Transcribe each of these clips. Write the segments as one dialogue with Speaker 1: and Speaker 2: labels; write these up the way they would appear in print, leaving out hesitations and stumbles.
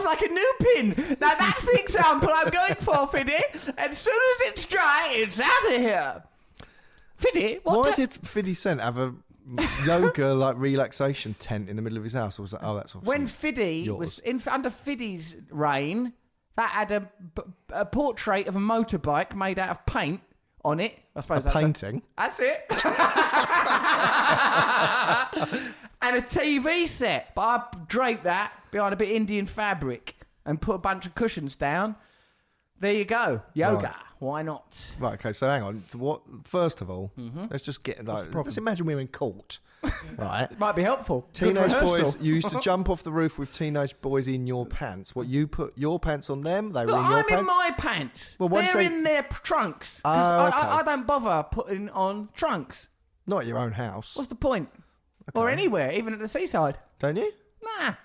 Speaker 1: like a new pin. Now that's the example I'm going for, Fiddy. As soon as it's dry, it's out of here. Fiddy,
Speaker 2: why did 50 Cent have a yoga like relaxation tent in the middle of his house? Or was that, that's
Speaker 1: when Fiddy was under Fiddy's reign, that had a portrait of a motorbike made out of paint on it. I suppose that's
Speaker 2: painting.
Speaker 1: That's it. And a TV set, but I draped that behind a bit of Indian fabric and put a bunch of cushions down. There you go. Yoga. Right. Why not?
Speaker 2: Right, okay, so hang on. First of all, let's just get... let's imagine we're in court. Right.
Speaker 1: It might be helpful.
Speaker 2: Teenage boys, you used to jump off the roof with teenage boys in your pants. What, you put your pants on them? They were in your pants?
Speaker 1: I'm in my pants. Well, they're in their trunks. Because I don't bother putting on trunks.
Speaker 2: Not at your own house.
Speaker 1: What's the point? Okay. Or anywhere, even at the seaside.
Speaker 2: Don't you?
Speaker 1: Nah.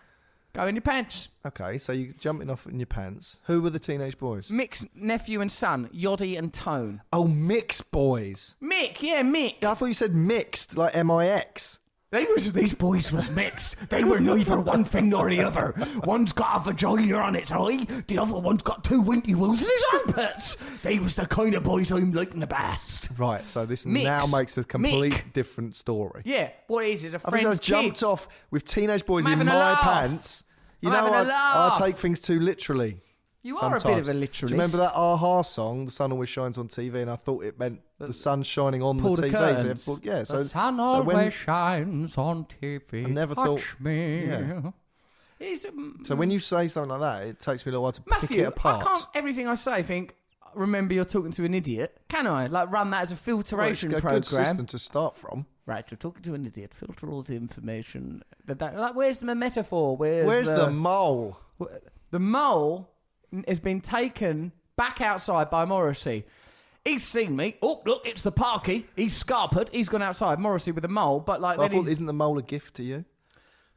Speaker 1: Go in your pants.
Speaker 2: Okay, so you're jumping off in your pants. Who were the teenage boys?
Speaker 1: Mick's nephew and son, Yoddy and Tone.
Speaker 2: Oh, Mick's boys.
Speaker 1: Mick, yeah, Mick.
Speaker 2: Yeah, I thought you said mixed, like M-I-X.
Speaker 1: These boys was mixed. They were neither one thing nor the other. One's got a vagina on its eye, the other one's got two winky woos in his armpits. They was the kind of boys I'm liking the best.
Speaker 2: Right, so this now makes a complete different story.
Speaker 1: Yeah, what is it? A friend's
Speaker 2: I jumped off with teenage boys in my pants. You know, I take things too literally.
Speaker 1: You are a bit of a literalist.
Speaker 2: Do you remember that A-ha song, The Sun Always Shines on TV, and I thought it meant the sun shining on the TV. So, yeah,
Speaker 1: the sun always shines on TV.
Speaker 2: I never thought...
Speaker 1: me.
Speaker 2: Yeah. So when you say something like that, it takes me a little while to pick it apart.
Speaker 1: I can't, everything I say, think, remember you're talking to an idiot. Can I? Like, run that as a filtration program.
Speaker 2: It's a good system to start from.
Speaker 1: Right, you're talking to an idiot. Filter all the information. Like, where's the metaphor?
Speaker 2: Where's the mole?
Speaker 1: The mole has been taken back outside by Morrissey. He's seen me. Oh, look, it's the Parky. He's scarpered. He's gone outside. Morrissey with the mole. But like,
Speaker 2: I thought, isn't the mole a gift to you?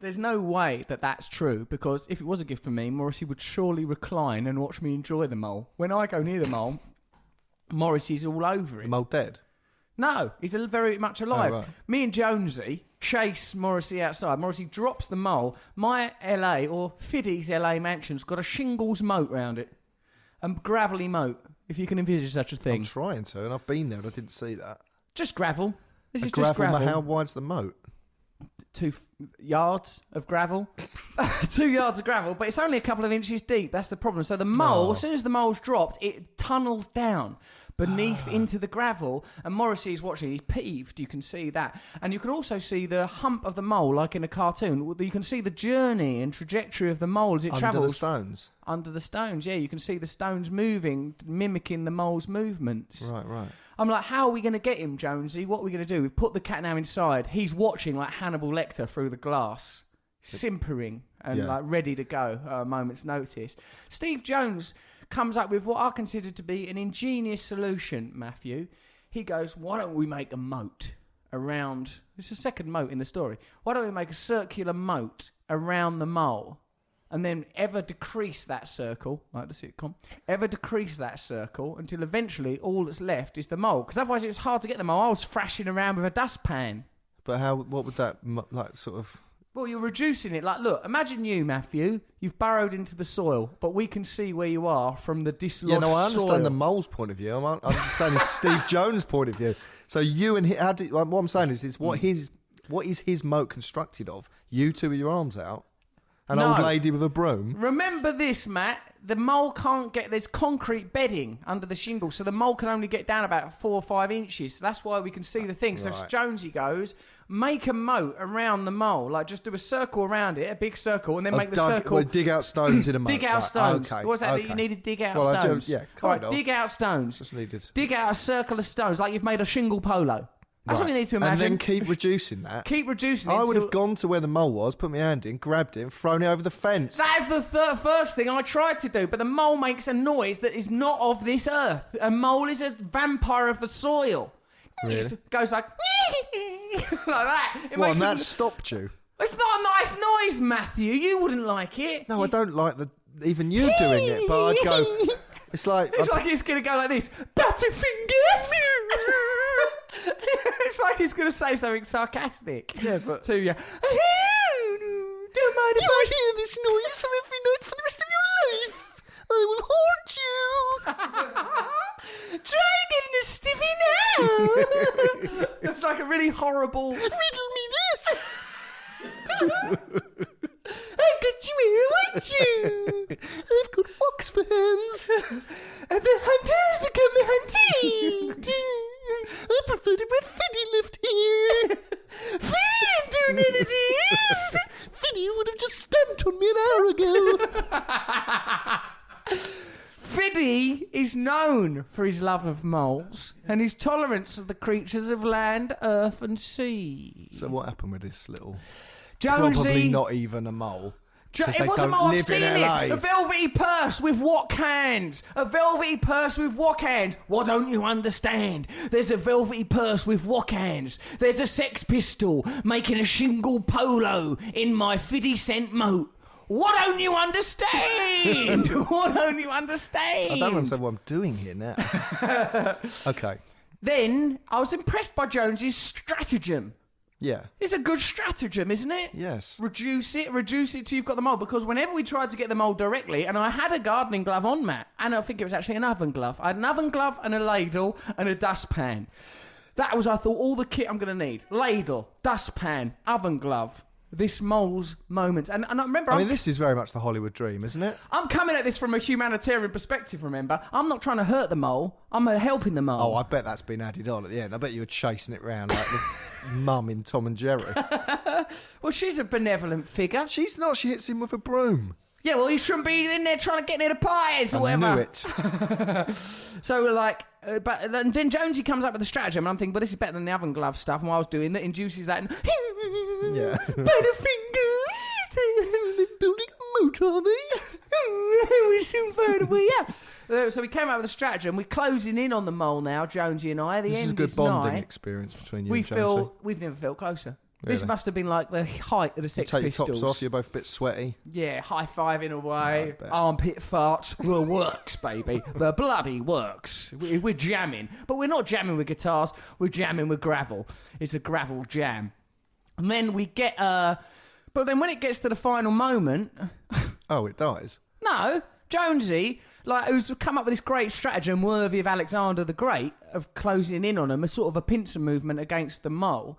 Speaker 1: There's no way that that's true, because if it was a gift for me, Morrissey would surely recline and watch me enjoy the mole. When I go near the mole, Morrissey's all over it.
Speaker 2: The mole dead?
Speaker 1: No, he's very much alive.
Speaker 2: Oh, right.
Speaker 1: Me and Jonesy chase Morrissey outside. Morrissey drops the mole. My LA, or Fiddy's LA mansion's got a shingles moat round it. A gravelly moat, if you can envisage such a thing.
Speaker 2: I'm trying to, and I've been there and I didn't see that.
Speaker 1: Just gravel. This is
Speaker 2: gravel,
Speaker 1: just gravel.
Speaker 2: How wide's the moat?
Speaker 1: 2 yards of gravel. 2 yards of gravel, but it's only a couple of inches deep. That's the problem. So the mole, as soon as the mole's dropped, it tunnels down beneath into the gravel, and Morrissey's watching. He's peeved. You can see that, and you can also see the hump of the mole, like in a cartoon. You can see the journey and trajectory of the mole as it travels
Speaker 2: under the stones.
Speaker 1: Under the stones, yeah, you can see the stones moving, mimicking the mole's movements.
Speaker 2: Right.
Speaker 1: I'm like, how are we going to get him, Jonesy? What are we going to do? We've put the cat now inside. He's watching like Hannibal Lecter through the glass, simpering and like ready to go at a moment's notice. Steve Jones comes up with what I consider to be an ingenious solution, Matthew. He goes, why don't we make a moat around... It's a second moat in the story. Why don't we make a circular moat around the mole and then ever decrease that circle, like the sitcom, ever decrease that circle until eventually all that's left is the mole. Because otherwise it was hard to get the mole. I was thrashing around with a dustpan.
Speaker 2: But what would that, like, sort of...
Speaker 1: Well, you're reducing it. Like, look, imagine you, Matthew. You've burrowed into the soil, but we can see where you are from the dislodged soil.
Speaker 2: Yeah, no, I understand the mole's point of view. I'm understanding Steve Jones' point of view. So you and what I'm saying is what is his moat constructed of? You two with your arms out, an old lady with a broom.
Speaker 1: Remember this, Matt. The mole can't get... There's concrete bedding under the shingle, so the mole can only get down about 4 or 5 inches. So that's why we can see the thing. So if Jonesy goes... Make a moat around the mole, like just do a circle around it, a big circle, and then make the circle.
Speaker 2: Dig out stones in a moat.
Speaker 1: Dig out stones. Okay. What's that? You need to dig out stones.
Speaker 2: Kind of.
Speaker 1: Dig out stones.
Speaker 2: Just needed.
Speaker 1: Dig out a circle of stones, like you've made a shingle polo. That's what you need to imagine.
Speaker 2: And then keep reducing that.
Speaker 1: Keep reducing it.
Speaker 2: I would have gone to where the mole was, put my hand in, grabbed it, and thrown it over the fence.
Speaker 1: That is the first thing I tried to do, but the mole makes a noise that is not of this earth. A mole is a vampire of the soil.
Speaker 2: Really?
Speaker 1: It goes like like that.
Speaker 2: And that stopped you?
Speaker 1: It's not a nice noise, Matthew. You wouldn't like it.
Speaker 2: No, I don't like even you doing it, but I'd go... It's like
Speaker 1: he's going to go like this. Butterfingers! It's like he's going to say something sarcastic.
Speaker 2: Yeah, but...
Speaker 1: To you. Don't mind if
Speaker 2: I hear this noise every night for the rest of your
Speaker 1: It's like a really horrible...
Speaker 2: Riddle me this!
Speaker 1: I've got you here, won't you?
Speaker 2: I've got fox fans.
Speaker 1: And the hunters become the hunted.
Speaker 2: I preferred it when Fiddy lived here.
Speaker 1: Fiddy didn't do none of this.
Speaker 2: Fiddy would have just stamped on me an hour ago.
Speaker 1: Fiddy is known for his love of moles and his tolerance of the creatures of land, earth and sea.
Speaker 2: So what happened with this little...
Speaker 1: Jonesy...
Speaker 2: Probably not even a mole.
Speaker 1: It wasn't mole, I've seen it. A velvety purse with wok hands. A velvety purse with wok hands. What don't you understand? There's a velvety purse with wok hands. There's a Sex Pistol making a shingle polo in my 50 cent moat. What don't you understand? What don't you understand?
Speaker 2: I don't understand what I'm doing here now. Okay.
Speaker 1: Then I was impressed by Jonesy's stratagem.
Speaker 2: Yeah.
Speaker 1: It's a good stratagem, isn't it?
Speaker 2: Yes.
Speaker 1: Reduce it till you've got the mould. Because whenever we tried to get the mould directly, and I had a gardening glove on, Matt, and I think it was actually an oven glove. I had an oven glove and a ladle and a dustpan. That was, I thought, all the kit I'm going to need. Ladle, dustpan, oven glove. This mole's moment. And I remember...
Speaker 2: I mean, this is very much the Hollywood dream, isn't it?
Speaker 1: I'm coming at this from a humanitarian perspective, remember? I'm not trying to hurt the mole. I'm helping the mole.
Speaker 2: Oh, I bet that's been added on at the end. I bet you were chasing it round like the mum in Tom and Jerry.
Speaker 1: Well, she's a benevolent figure.
Speaker 2: She's not. She hits him with a broom.
Speaker 1: Yeah, well, he shouldn't be in there trying to get near the pies or whatever.
Speaker 2: I knew it.
Speaker 1: So, like, but then Jonesy comes up with a stratagem, and I'm thinking, well, this is better than the oven glove stuff. And while I was doing that, induces that, and
Speaker 2: yeah.
Speaker 1: Butterfingers,
Speaker 2: they're building a moat, are they?
Speaker 1: We're soon find a way out. So we came up with a stratagem. We're closing in on the mole now, Jonesy and I.
Speaker 2: This is a good bonding experience between you and Jonesy.
Speaker 1: We've never felt closer.
Speaker 2: Really?
Speaker 1: This must have been like the height of the Sex
Speaker 2: Take
Speaker 1: Pistols.
Speaker 2: your tops off, you're both a bit sweaty.
Speaker 1: Yeah, high-fiving away, armpit farts. The works, baby. The bloody works. We're jamming. But we're not jamming with guitars, we're jamming with gravel. It's a gravel jam. And then we get... But then when it gets to the final moment...
Speaker 2: Oh, it dies?
Speaker 1: No, Jonesy... Like, who's come up with this great stratagem worthy of Alexander the Great, of closing in on him, a sort of a pincer movement against the mole...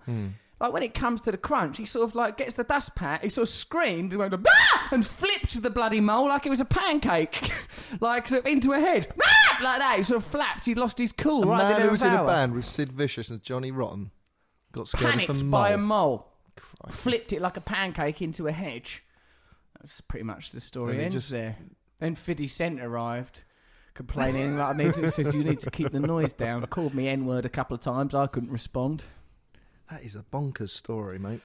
Speaker 1: Like, when it comes to the crunch, he sort of, like, gets the dustpan, he sort of screamed, and went, bah! And flipped the bloody mole like it was a pancake. Like, sort of into a head. Bah! Like that. He sort of flapped. He lost his cool.
Speaker 2: A
Speaker 1: right
Speaker 2: man who was in a
Speaker 1: hour.
Speaker 2: band with Sid Vicious and Johnny Rotten got scared
Speaker 1: Panicked
Speaker 2: of a mole.
Speaker 1: by a mole.
Speaker 2: Crikey.
Speaker 1: Flipped it like a pancake into a hedge. That's pretty much the story ends there. Then 50 Cent arrived, complaining that said, you need to keep the noise down. Called me N-word a couple of times. I couldn't respond.
Speaker 2: That is a bonkers story, mate.